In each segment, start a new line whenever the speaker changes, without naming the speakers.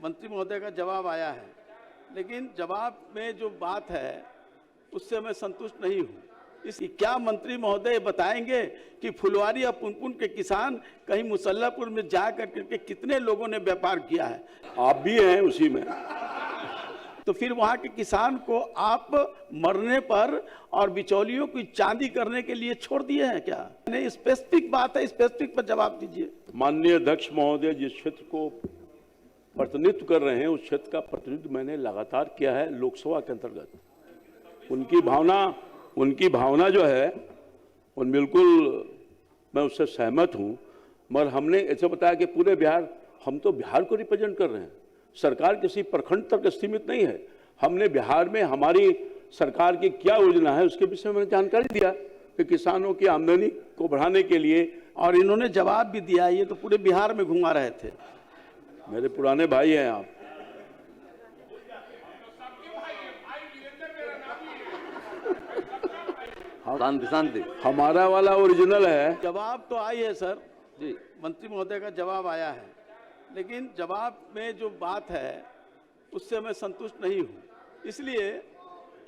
मंत्री महोदय का जवाब आया है, लेकिन जवाब में जो बात है उससे मैं संतुष्ट नहीं हूँ। इस क्या मंत्री महोदय बताएंगे कि फुलवारी और पुनपुन के किसान कहीं मुसल्लापुर में जा करके कितने लोगों ने व्यापार किया है?
आप भी हैं उसी में।
तो फिर वहाँ के किसान को आप मरने पर और बिचौलियों की चांदी करने के लिए छोड़ दिए हैं क्या? नहीं, स्पेसिफिक बात है, स्पेसिफिक पर जवाब दीजिए।
माननीय अध्यक्ष महोदय, जिस क्षेत्र को प्रतिनिधित्व कर रहे हैं उस क्षेत्र का प्रतिनिधित्व मैंने लगातार किया है लोकसभा के अंतर्गत। उनकी भावना जो है उन बिल्कुल मैं उससे सहमत हूं, मगर हमने ऐसे बताया कि पूरे बिहार, हम तो बिहार को रिप्रेजेंट कर रहे हैं। सरकार किसी प्रखंड तक सीमित नहीं है। हमने बिहार में हमारी सरकार की क्या योजना है उसके विषय में जानकारी दिया कि किसानों की आमदनी को बढ़ाने के लिए,
और इन्होंने जवाब भी दिया। ये तो पूरे बिहार में घुमा रहे थे।
मेरे पुराने भाई हैं आप।
शांति
हमारा वाला ओरिजिनल है।
जवाब तो आई है सर जी, मंत्री महोदय का जवाब आया है, लेकिन जवाब में जो बात है उससे मैं संतुष्ट नहीं हूँ। इसलिए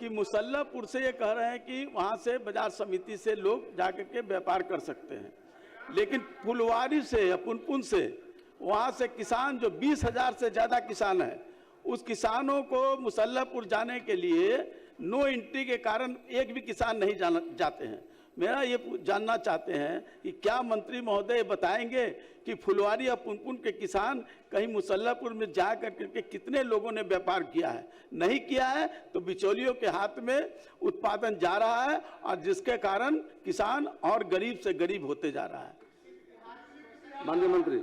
कि मुसल्लापुर से ये कह रहे हैं कि वहाँ से बाजार समिति से लोग जाकर के व्यापार कर सकते हैं, लेकिन फुलवारी से या पुनपुन से वहाँ से किसान जो 20,000 से ज़्यादा किसान है, उस किसानों को मुसल्लापुर जाने के लिए नो एंट्री के कारण एक भी किसान नहीं जाते हैं। मेरा ये जानना चाहते हैं कि क्या मंत्री महोदय बताएंगे कि फुलवारी और पुनपुन के किसान कहीं मुसल्लापुर में जा करके कितने लोगों ने व्यापार किया है? नहीं किया है तो बिचौलियों के हाथ में उत्पादन जा रहा है और जिसके कारण किसान और गरीब से गरीब होते जा रहा है।
माननीय मंत्री,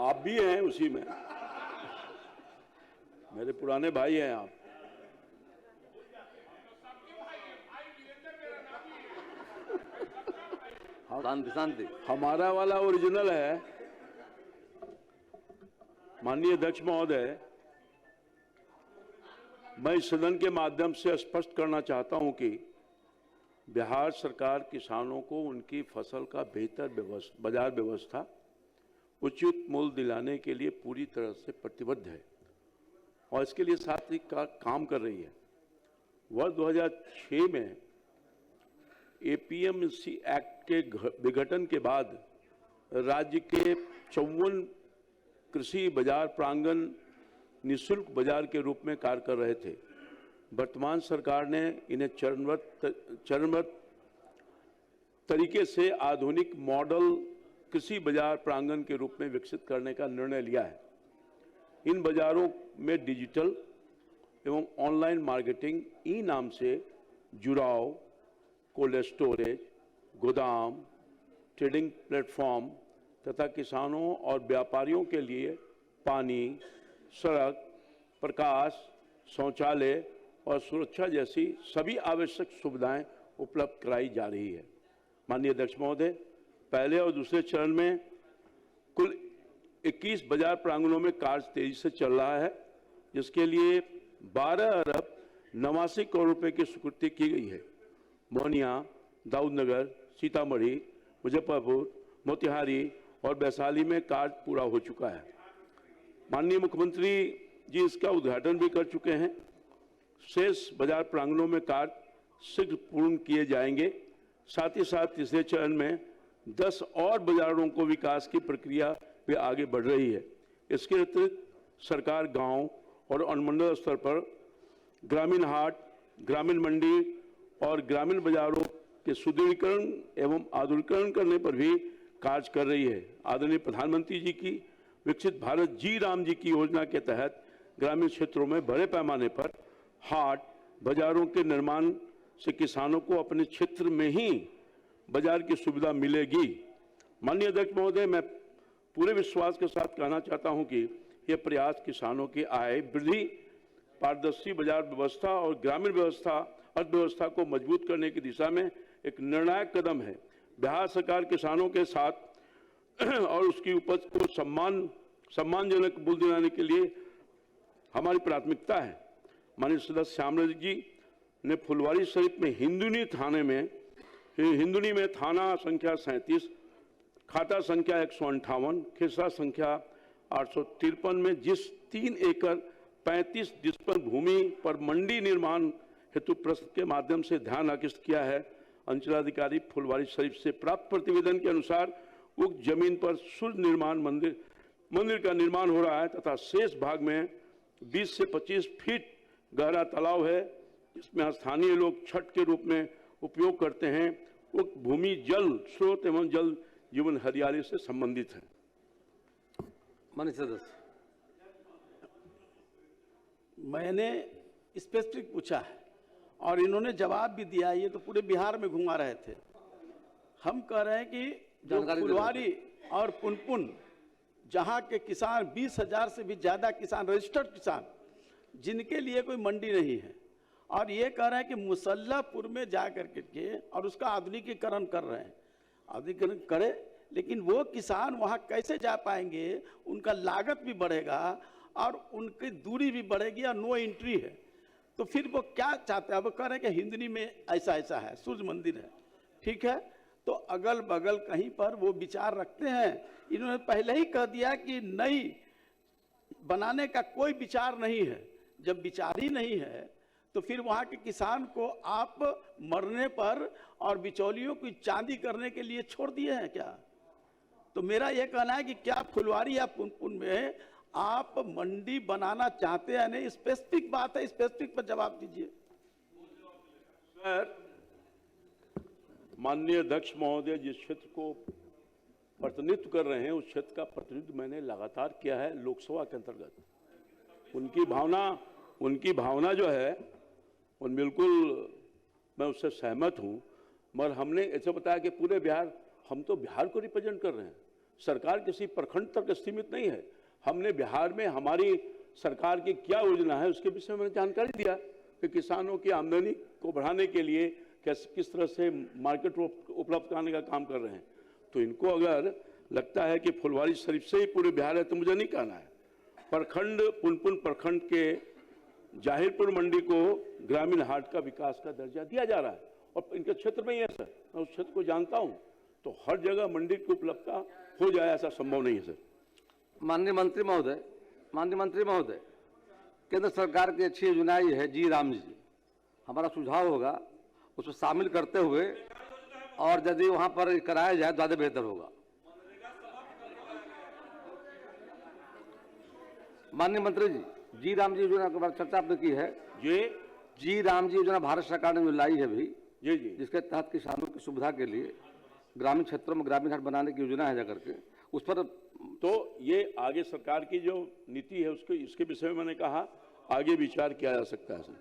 आप भी हैं उसी में। मेरे पुराने भाई हैं आप।
शांति
हमारा वाला ओरिजिनल है। माननीय अध्यक्ष महोदय, मैं इस सदन के माध्यम से स्पष्ट करना चाहता हूं कि बिहार सरकार किसानों को उनकी फसल का बेहतर बाजार व्यवस्था, उचित मूल्य दिलाने के लिए पूरी तरह से प्रतिबद्ध है और इसके लिए साथ ही काम कर रही है। वर्ष 2006 में एपीएमसी एक्ट के विघटन के बाद राज्य के 54 कृषि बाजार प्रांगण निःशुल्क बाजार के रूप में कार्य कर रहे थे। वर्तमान सरकार ने इन्हें चरणबद्ध तरीके से आधुनिक मॉडल कृषि बाजार प्रांगण के रूप में विकसित करने का निर्णय लिया है। इन बाजारों में डिजिटल एवं ऑनलाइन मार्केटिंग, ई नाम से जुड़ाव, कोल्ड स्टोरेज, गोदाम, ट्रेडिंग प्लेटफॉर्म तथा किसानों और व्यापारियों के लिए पानी, सड़क, प्रकाश, शौचालय और सुरक्षा जैसी सभी आवश्यक सुविधाएं उपलब्ध कराई जा रही है। माननीय अध्यक्ष महोदय, पहले और दूसरे चरण में कुल 21 बाजार प्रांगणों में कार्य तेजी से चल रहा है, जिसके लिए 12 अरब 89 करोड़ रुपए की स्वीकृति की गई है। मोहनिया, दाऊदनगर, सीतामढ़ी, मुजफ्फरपुर, मोतिहारी और वैशाली में कार्य पूरा हो चुका है। माननीय मुख्यमंत्री जी इसका उद्घाटन भी कर चुके हैं। शेष बाजार प्रांगणों में कार्य शीघ्र पूर्ण किए जाएंगे। साथ ही साथ तीसरे चरण में 10 और बाजारों को विकास की प्रक्रिया भी आगे बढ़ रही है। इसके अतिरिक्त सरकार गांव और अनुमंडल स्तर पर ग्रामीण हाट, ग्रामीण मंडी और ग्रामीण बाजारों के सुदृढ़ीकरण एवं आधुनिकीकरण करने पर भी कार्य कर रही है। आदरणीय प्रधानमंत्री जी की विकसित भारत जी राम जी की योजना के तहत ग्रामीण क्षेत्रों में बड़े पैमाने पर हाट बाजारों के निर्माण से किसानों को अपने क्षेत्र में ही बाजार की सुविधा मिलेगी। माननीय अध्यक्ष महोदय, मैं पूरे विश्वास के साथ कहना चाहता हूं कि यह प्रयास किसानों की आय वृद्धि, पारदर्शी बाजार व्यवस्था और ग्रामीण अर्थव्यवस्था को मजबूत करने की दिशा में एक निर्णायक कदम है। बिहार सरकार किसानों के साथ और उसकी उपज को सम्मानजनक मूल्य दिलाने के लिए हमारी प्राथमिकता है। माननीय सदस्य श्यामराज जी ने फुलवारी शरीफ में हिंदुनी में थाना संख्या 37 खाता संख्या 158, खिस्सा संख्या 853 में जिस 3 एकड़ 35 डिस्पल भूमि पर मंडी निर्माण हेतु प्रश्न के माध्यम से ध्यान आकृष्ट किया है, अंचलाधिकारी फुलवारी शरीफ से प्राप्त प्रतिवेदन के अनुसार उक्त जमीन पर सूर्य निर्माण मंदिर का निर्माण हो रहा है तथा शेष भाग में 20 से 25 फीट गहरा तालाब है, जिसमें स्थानीय लोग छठ के रूप में उपयोग करते हैं। उक्त भूमि जल स्रोत एवं जल जीवन हरियाली से संबंधित है।
माननीय सदस्य,
मैंने स्पेसिफिक पूछा है और इन्होंने जवाब भी दिया। ये तो पूरे बिहार में घुमा रहे थे। हम कह रहे हैं कि जो
जानकारी दे रहे
फुलवारी और पुनपुन जहाँ के किसान 20,000 से भी ज़्यादा किसान, रजिस्टर्ड किसान, जिनके लिए कोई मंडी नहीं है, और ये कह रहे हैं कि मुसल्लापुर में जा कर के और उसका आधुनिकीकरण कर रहे हैं। आधुनिकीकरण करे, लेकिन वो किसान वहाँ कैसे जा पाएंगे? उनका लागत भी बढ़ेगा और उनकी दूरी भी बढ़ेगी और नो एंट्री है। तो फिर वो क्या चाहते हैं? वो कह रहे हैं कि हिंदनी में ऐसा ऐसा है, सूर्य मंदिर है, ठीक है, तो अगल बगल कहीं पर वो विचार रखते हैं। इन्होंने पहले ही कह दिया कि नहीं बनाने का कोई विचार नहीं है। जब विचार ही नहीं है तो फिर वहाँ के किसान को आप मरने पर और बिचौलियों की चांदी करने के लिए छोड़ दिए हैं क्या? तो मेरा यह कहना है कि क्या फुलवारी या पुनपुन में आप मंडी बनाना चाहते हैं? नहीं, स्पेसिफिक बात है, स्पेसिफिक पर जवाब दीजिए।
सर, माननीय अध्यक्ष महोदय जिस क्षेत्र को प्रतिनिधित्व कर रहे हैं उस क्षेत्र का प्रतिनिधित्व मैंने लगातार किया है लोकसभा के अंतर्गत। उनकी भावना जो है उन बिल्कुल मैं उससे सहमत हूं, मगर हमने ऐसे बताया कि पूरे बिहार, हम तो बिहार को रिप्रेजेंट कर रहे हैं। सरकार किसी प्रखंड तक सीमित नहीं है। हमने बिहार में हमारी सरकार की क्या योजना है उसके विषय में मैंने जानकारी दिया कि किसानों की आमदनी को बढ़ाने के लिए किस तरह से मार्केट उपलब्ध कराने का काम कर रहे हैं। तो इनको अगर लगता है कि फुलवारी शरीफ से ही पूरे बिहार है तो मुझे नहीं कहना है। प्रखंड पुनपुन प्रखंड के जाहिरपुर मंडी को ग्रामीण हाट का विकास का दर्जा दिया जा रहा है और इनके क्षेत्र में ही है सर, मैं उस क्षेत्र को जानता हूं। तो हर जगह मंडी की उपलब्धता हो जाए ऐसा संभव नहीं है सर।
माननीय मंत्री महोदय, केंद्र सरकार की अच्छी योजना ये है जी राम जी। हमारा सुझाव होगा उसको शामिल करते हुए और यदि वहां पर कराया जाए तो ज्यादा बेहतर होगा। माननीय मंत्री जी राम जी योजना के बारे में चर्चा आपने की है। जी राम जी योजना भारत सरकार ने जो लाई है भी,
जी,
जिसके तहत किसानों की सुविधा के लिए ग्रामीण क्षेत्रों में ग्रामीण हाट बनाने की योजना है जाकर के, उस पर
तो ये आगे सरकार की जो नीति है उसके इसके विषय में मैंने कहा आगे विचार किया जा सकता है सर।